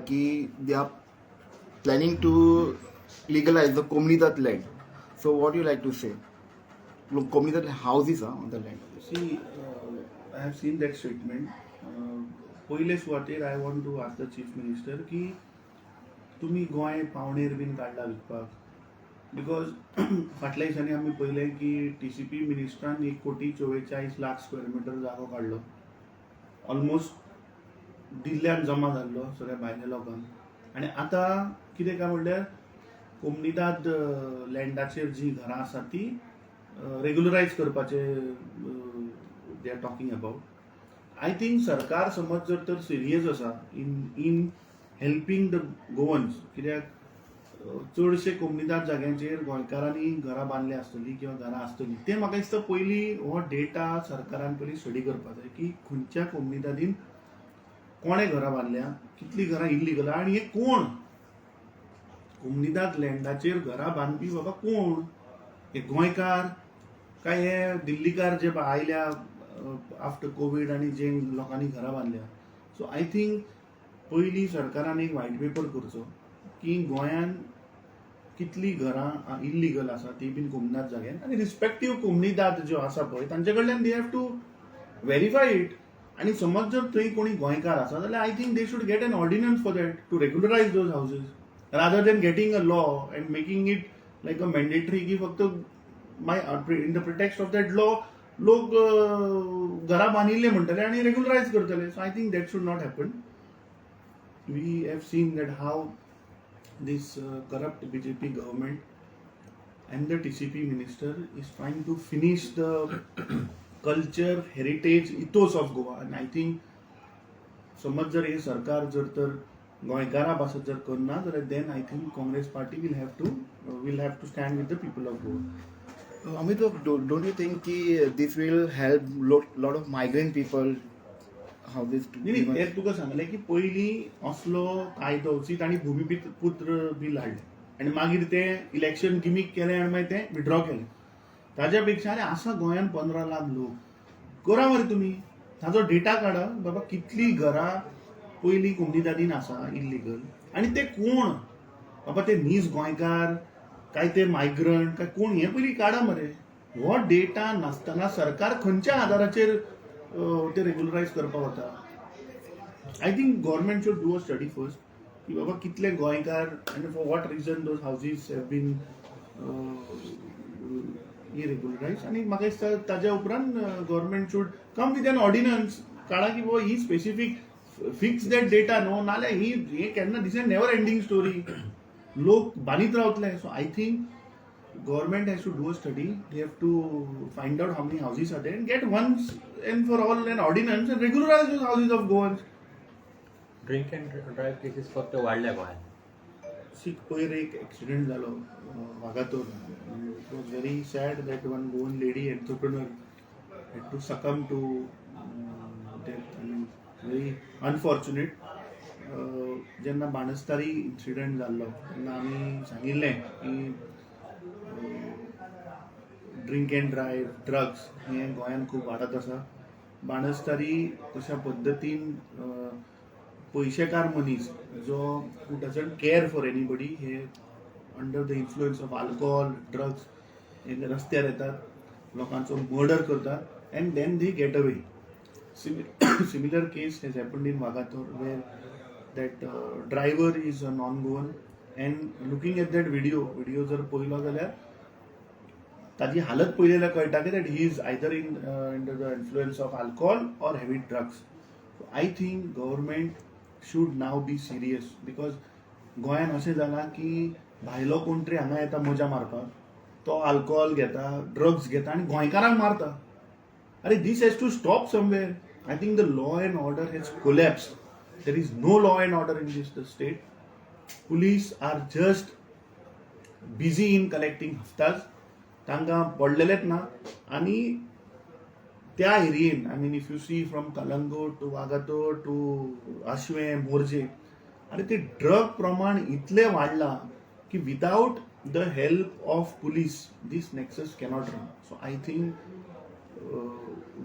की they are planning to legalize the Komunidad land. So what do you like to say? Look, Komunidad houses are on the land. See, I have seen that statement. पहिले सुवातेर I want to ask the chief minister की तुम्ही Goa पावणेर been काडला विकपाक because फाटल्या दिसांनी आमी पळयलें की TCP मिनिस्टरान 1,44,00,000 स्क्वेअर मिटर जागो काडलो ऑलमोस्ट दिल्ल्यान जमा जाल्लो सगळ्या भायल्या लोकांक आनी आतां कितें काय म्हणल्यार कोमनिदाद लँडाचेर जी घरां आसा ती रेग्युलरायज करपाचे they are talking about I think सरकार समज जर तर सिरियस आसा इन हेल्पिंग द गोवन्स कित्याक चडशे कोमनिदाद जाग्यांचेर गोंयकारांनी घरां बांदली आसतलीं किंवा घरां आसतलीं ते म्हाका दिसता पयलीं हो डेटा सरकारान पयलीं स्टडी करपाक जाय की खंयच्या कोमनिदादीन कोणे घरां बांदल्या कितलीं घरां इल्लीगल आनी हे कोण कोमनिदाद लँडाचेर घरां बांदपी बाबा कोण हे गोंयकार काय हे दिल्लीकार जे आयल्या आफ्टर कोवीड आनी जे लोकांनी घरां बांदल्या सो आय थिंक पयलीं सरकारान एक व्हायट पेपर करचो की गोंयान कितलीं घरां इल्लीगल आसा ती बीन कोमनिदाद जाग्यान आनी रिस्पेक्टीव कोमनिदाद ज्यो आसा पळय तांचे कडल्यान they have to verify it आनी समज जर थंय कोणी गोंयकार आसा जाल्यार I think they should get an ordinance for that to regularise those houses rather than getting a law and making it like a mandatory की फक्त in the pretext of that law लोक घरां बांदिल्ले म्हणटले आनी रेग्युलरायज करतले so I think that should not happen we have seen that how this corrupt BJP government and the TCP minister is trying to finish the culture heritage ethos of Goa and I think समज जर हे सरकार जर तर गोंयकारां पासत जर करना जाल्यार then I think Congress party will have to stand with the people of Goa. Amit, don't you think this will help lot of migrant people? How this to नाही एक तुका सांगलें की पयलीं असलो कायदो तांणी भूमिपुत्र बील हाडलें आनी मागीर तें इलेक्शन गिमीक केलें आनी मागीर तें विड्रॉ केलें ताज्या पेक्षा आरे आसा गोंयान 15 लाख लोक करा मरे तुमी ताजो डेटा काडा बाबा कितलीं घरां पयलीं कोमनिदादीन आसा इल्लीगल आनी ते कोण बाबा ते नीज गोंयकार काय ते मायग्रंट काय कोण हें पयलीं काडा मरे हो डेटा नासतना सरकार खंयच्या आदाराचेर ते रेग्युलरायज करपाक वता I think government should do a study first की बाबा कितले गोंयकार आनी for what reason those houses have been irregularise आनी म्हाका दिसता ताज्या उपरांत government should come with an ordinance काडा की बाबा ही स्पेसिफीक फिक्स दॅट डेटा न्हू नाल्यार ही केन्ना this is never ending story लोक बांदीत रावतले so I think government has to do a study. They have to find out how many houses are there and get once and for all an ordinance and regularize those houses of Goans. Drink and drive cases फक्त वाढल्या गोंयात सीक पयर एक accident जालो Vagator it was very sad that one Goan lady entrepreneur had to succumb to death I mean very unfortunate जेन्ना बाणस्तारी incident जाल्लो तेन्ना आमी सांगिल्लें की ड्रिंक अँड ड्रायव्ह ड्रग्स हे गोंयान खूब वाडत आसा बाणस्तारी तशा पद्दतीन पयशेकार मनीस जो who doesn't care for anybody हे under the influence of alcohol drugs हे रस्त्यार येतात लोकांचो मर्डर करतात and then they get away similar case has happened in Vagator where that driver is a non Goan and looking at that video जर पळयलो जाल्यार ताजी हालत पळयल्यार कळटा की that he is either in under the influence of alcohol or heavy drugs so I think government should now be serious because गोंयान अशें जालां की भायलो कोण तरी हांगा येता मजा मारपाक तो अल्कोहॉल घेता ड्रग्स घेता आनी गोंयकारांक मारता अरे this has to stop somewhere I think the law and order has collapsed there is no law and order in this the state police are just busy in collecting haftas तांकां पडलेलेच ना आनी त्या एरियेन I mean if you see from Calangute to Vagator to Ashwem Morjim आनी ते drug प्रमाण इतलें वाडलां की without the help of police this nexus cannot run so I think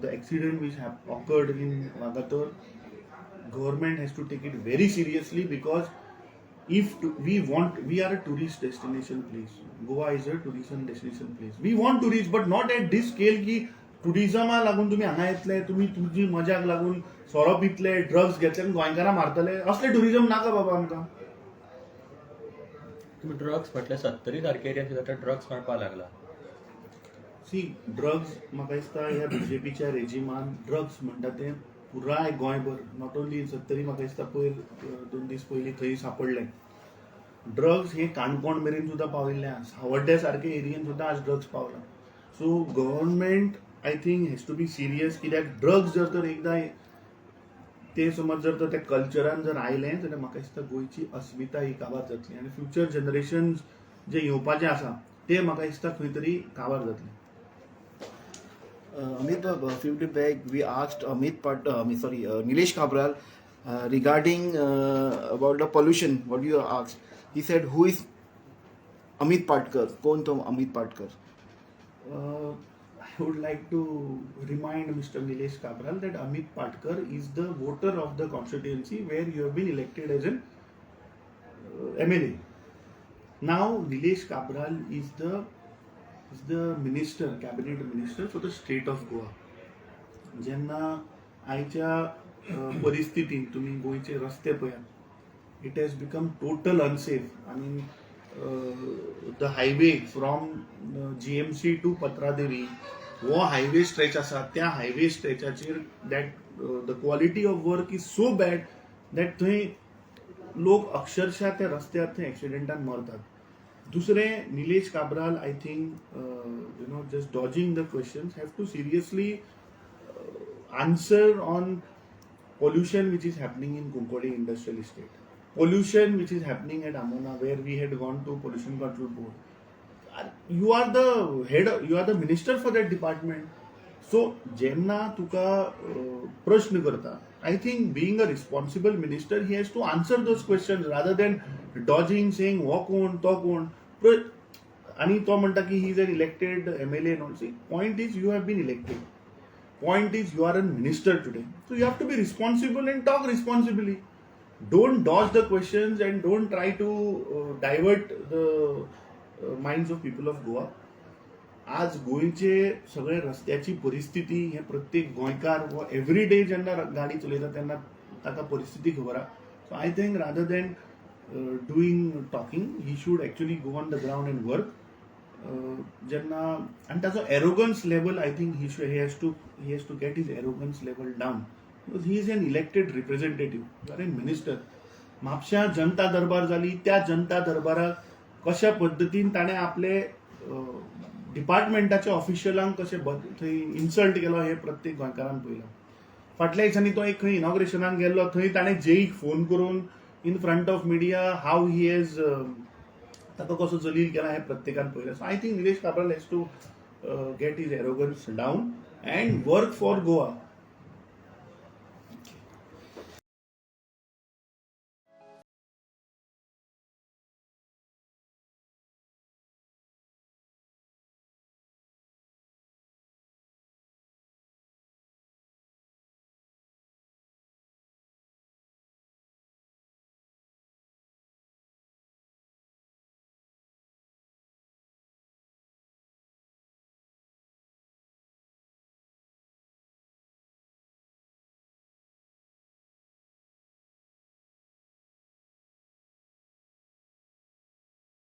the accident which have occurred in Vagator government has to take it very seriously, because if we are a tourist destination place. Goa is a tourism destination place. We want tourists, but not at this scale की टुरिझमा लागून तुम्ही हांगा येतले, तुम्ही तुमची मजाक लागून सोरो पितले, ड्रग्स घेतले आनी गोंयकारां मारतले. असले टुरिझम नाका बाबा आमकां. तुम्ही ड्रग्स म्हटले 70 सारखे एरिया सुद्दां ड्रग्स मेळपाक लागला. सी ड्रग्स म्हाका दिसता ह्या बीजेपीच्या रेजिमान ड्रग्स म्हणटा ते पुराय गोंयभर, नॉट ओन्ली 70 म्हाका दिसता पयर 2 दीस पयलीं थंय सापडले. ड्रग्स हे काणकोण मेरेन सुद्दां पाविल्ले आसा, सावड्ड्या सारके एरियेन सुद्दां आज ड्रग्स पावला. So government I think has to be serious, कित्याक ड्रग्स जर तर एकदां ते समज जर तर त्या कल्चरान जर आयलें जाल्यार म्हाका दिसता गोंयची अस्मिताय ही काबार जातली, आनी फ्युचर जनरेशन्स जे येवपाचे आसा ते म्हाका दिसता खंय तरी काबार जातले. Amit, a few days back we asked Nilesh Kabral regarding about the pollution. What you asked? He said, "Who is Amit Patkar? कौन तो Amit Patkar?" I would like to remind Mr. Nilesh Kabral that Amit Patkar is the voter of the constituency where you have been elected as an MLA. Now Nilesh Kabral is the minister, cabinet minister for the state of Goa. जेन्ना आयच्या परिस्थितीन तुम्ही गोंयचे रस्ते पळयात, it has become total unsafe. आनी the highway from GMC to Patradevi हो highway stretch आसा, त्या हायवे स्ट्रेचाचेर that the quality of work is so bad that थंय लोक अक्षरशः त्या रस्त्यार थंय एक्सिडेंटान मरतात. दुसरें, Nilesh Kabral, I think, just dodging the questions, have to seriously answer on pollution which is happening in Kunkodi Industrial Estate, pollution which is happening at Amona, where we had gone to Pollution Control Board. You are the head, you are the minister for that department. So, जेन्ना तुका प्रश्न करता, I think being a responsible minister, he has to answer those questions rather than dodging, saying हो कोण तो कोण. आणि तो म्हणटा की ही is an elected MLA and all. See, point is you have been elected. Point is you are a minister today. So you have to be responsible and talk responsibly. Don't dodge the questions and don't try to divert the minds of people of Goa. आज गोंयचे सगळे रस्त्याची परिस्थिती हे प्रत्येक गोंयकार वो every day जेन्ना गाडी चलयता तेन्ना ताका परिस्थिती खबर आहा. So I think rather than doing talking, he should actually go on the ground and work. जेन्ना आनी ताचो arrogance level, I think he has to get his arrogance level down, because he is an elected representative, you are an minister. म्हापश्या जनता दरबार जाली, त्या जनता दरबाराक कशा पद्दतीन ताणें आपले डिपार्टमेंटाच्या ऑफिशियलांक कशें थंय इन्सल्ट केलो हे प्रत्येक गोंयकारान पळयलां. फाटल्या दिसांनी तो एक खंय इनॉग्रेशनाक गेल्लो, थंय ताणें जेईक फोन करून in front of media how he has ताका कसो जलील केला हे प्रत्येकान पळयलें. So I think Nilesh Kabral has to get his arrogance down and work for Goa.